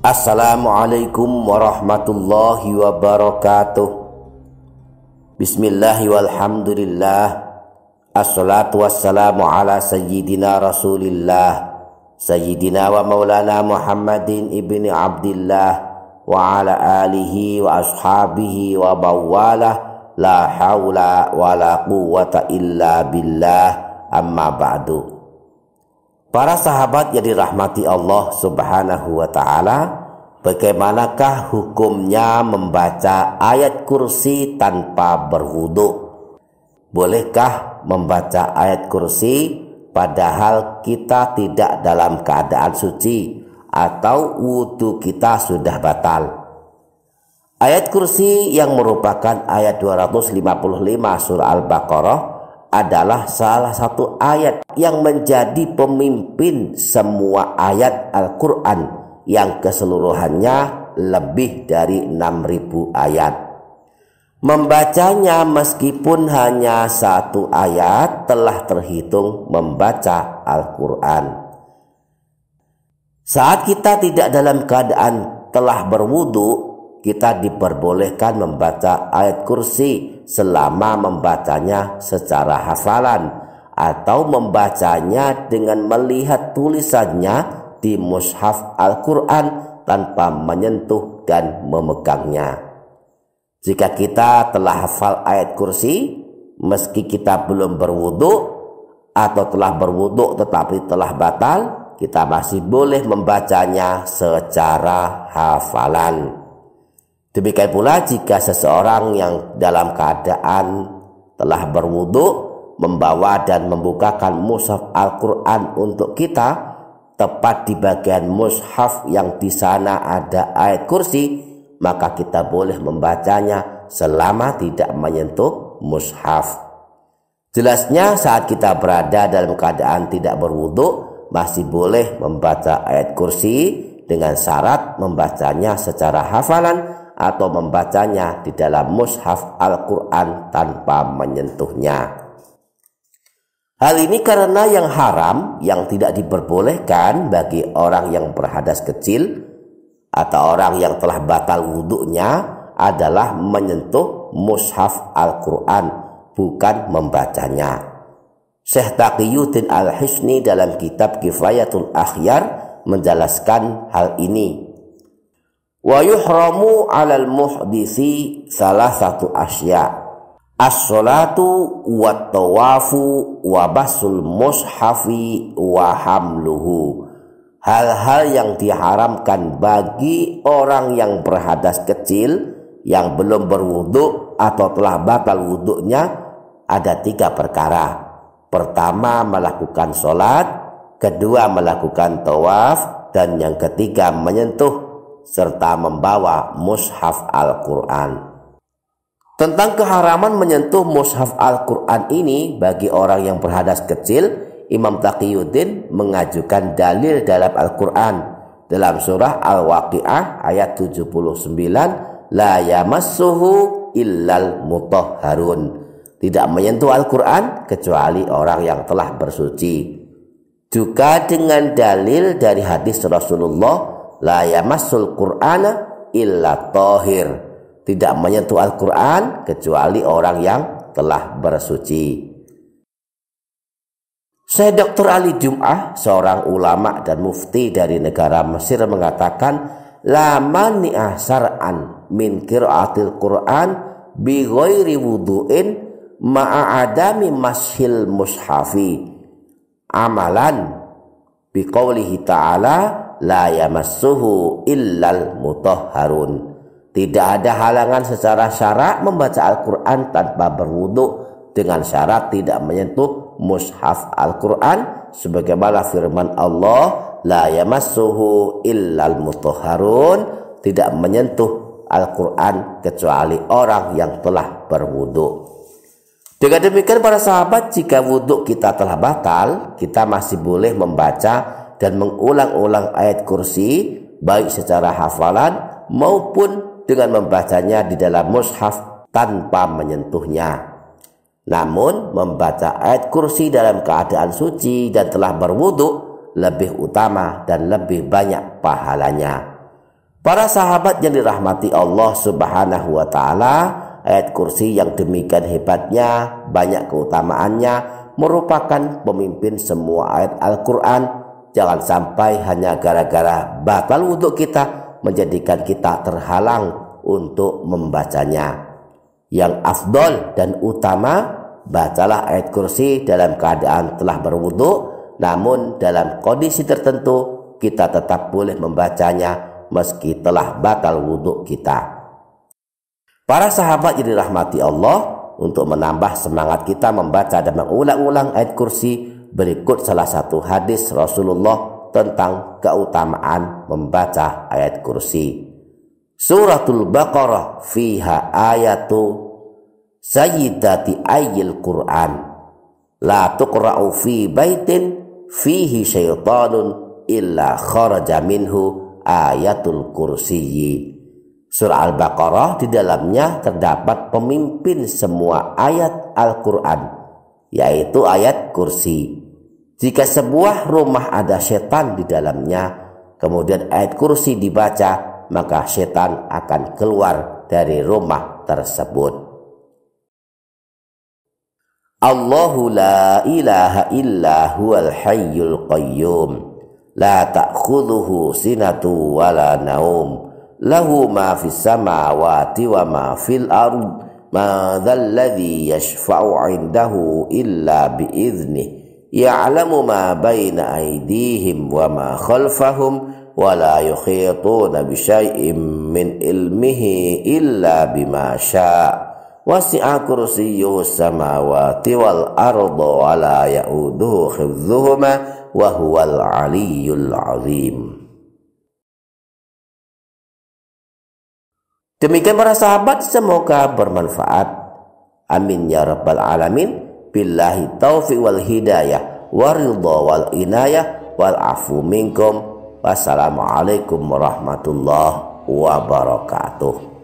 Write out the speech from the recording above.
Assalamualaikum warahmatullahi wabarakatuh. Bismillahi walhamdulillah. Assalatu wassalamu ala sayyidina rasulillah Sayyidina wa maulana Muhammadin ibni Abdillah wa ala alihi wa ashabihi wa bawalah. La hawla wa la quwwata illa billah. Amma ba'du. Para sahabat yang dirahmati Allah subhanahu wa ta'ala, bagaimanakah hukumnya membaca ayat kursi tanpa berwudu? Bolehkah membaca ayat kursi padahal kita tidak dalam keadaan suci atau wudu kita sudah batal? Ayat kursi yang merupakan ayat 255 surah Al-Baqarah adalah salah satu ayat yang menjadi pemimpin semua ayat Al-Quran yang keseluruhannya lebih dari 6.000 ayat. Membacanya meskipun hanya satu ayat telah terhitung membaca Al-Quran. Saat kita tidak dalam keadaan telah berwudu, kita diperbolehkan membaca ayat kursi selama membacanya secara hafalan atau membacanya dengan melihat tulisannya di mushaf Al-Quran tanpa menyentuh dan memegangnya. Jika kita telah hafal ayat kursi meski kita belum berwudu atau telah berwudu tetapi telah batal, kita masih boleh membacanya secara hafalan. Demikian pula jika seseorang yang dalam keadaan telah berwudu membawa dan membukakan mushaf Al-Quran untuk kita, tepat di bagian mushaf yang di sana ada ayat kursi, maka kita boleh membacanya selama tidak menyentuh mushaf. Jelasnya saat kita berada dalam keadaan tidak berwudu masih boleh membaca ayat kursi dengan syarat membacanya secara hafalan atau membacanya di dalam mushaf Al-Quran tanpa menyentuhnya. Hal ini karena yang haram, yang tidak diperbolehkan bagi orang yang berhadas kecil atau orang yang telah batal wudhunya adalah menyentuh mushaf Al-Quran, bukan membacanya. Syekh Taqiyuddin Al-Hisni dalam kitab Kifayatul Akhyar menjelaskan hal ini. Wa yuhramu 'alal muhdisi salah satu asya, as-salatu wa tawafu wa basul mushafi wa hamluhu. Hal-hal yang diharamkan bagi orang yang berhadas kecil yang belum berwudu atau telah batal wudunya ada 3 perkara. Pertama, melakukan sholat, kedua melakukan tawaf, dan yang ketiga menyentuh serta membawa mushaf Al-Quran. Tentang keharaman menyentuh mushaf Al-Quran ini bagi orang yang berhadas kecil, Imam Taqiyuddin mengajukan dalil dalam Al-Quran dalam surah Al-Waqi'ah ayat 79, la yamassuhu illal mutahharun. Tidak menyentuh Al-Quran kecuali orang yang telah bersuci. Juga dengan dalil dari hadis Rasulullah, la yamassul qur'ana illa tahir. Tidak menyentuh Al-Quran kecuali orang yang telah bersuci. Syekh Dr. Ali Jum'ah, seorang ulama dan mufti dari negara Mesir, mengatakan, la mani'a syar'an min qiraatil Qur'an bi ghairi wudu'in ma'adami mashil mushafi amalan bi qawlihi ta'ala la yamassuhu illal mutahharun. Tidak ada halangan secara syarak membaca Al-Quran tanpa berwudu dengan syarat tidak menyentuh mushaf Al-Quran sebagaimana firman Allah, la yamassuhu illal mutahharun, tidak menyentuh Al-Quran kecuali orang yang telah berwudu. Dengan demikian para sahabat, jika wudu kita telah batal, kita masih boleh membaca dan mengulang-ulang ayat kursi baik secara hafalan maupun dengan membacanya di dalam mushaf tanpa menyentuhnya. Namun membaca ayat kursi dalam keadaan suci dan telah berwudu lebih utama dan lebih banyak pahalanya. Para sahabat yang dirahmati Allah Subhanahu wa taala, ayat kursi yang demikian hebatnya, banyak keutamaannya, merupakan pemimpin semua ayat Al-Quran. Jangan sampai hanya gara-gara batal wudhu kita menjadikan kita terhalang untuk membacanya. Yang afdol dan utama, bacalah ayat kursi dalam keadaan telah berwudhu, namun dalam kondisi tertentu kita tetap boleh membacanya meski telah batal wudhu kita. Para sahabat yang dirahmati Allah, untuk menambah semangat kita membaca dan mengulang-ulang ayat kursi, berikut salah satu hadis Rasulullah tentang keutamaan membaca ayat kursi. Suratul Baqarah fiha ayatu sayyidati ayil Qur'an, la tuqra'u fi baitin fihi syaitanun illa kharaja minhu ayatul kursiyyi. Surah Al-Baqarah, di dalamnya terdapat pemimpin semua ayat Al-Quran, yaitu ayat kursi. Jika sebuah rumah ada setan di dalamnya, kemudian ayat kursi dibaca, maka setan akan keluar dari rumah tersebut. Allahu la ilaha illa huwal hayyul qayyum, la ta'khudhuhu sinatu wala naum, lahu ma fis samawati wa ma fil ard, ma dzal ladzi yashfa'u 'indahu illa bi idznih, ya'lamu ma baina aydihim wa ma khalfahum wa la yuhituna bi syai'in min ilmihi illa bima syaa', wasi'a kursiyyuhu samawati wal arda wa la ya'uduhu hifdzuhuma wa huwal 'aliyyul 'azim. Demikian para sahabat, semoga bermanfaat. Amin ya rabbal alamin. Billahi taufiq wal hidayah waridha wal inayah wal afu minkum. Wassalamualaikum warahmatullahi wabarakatuh.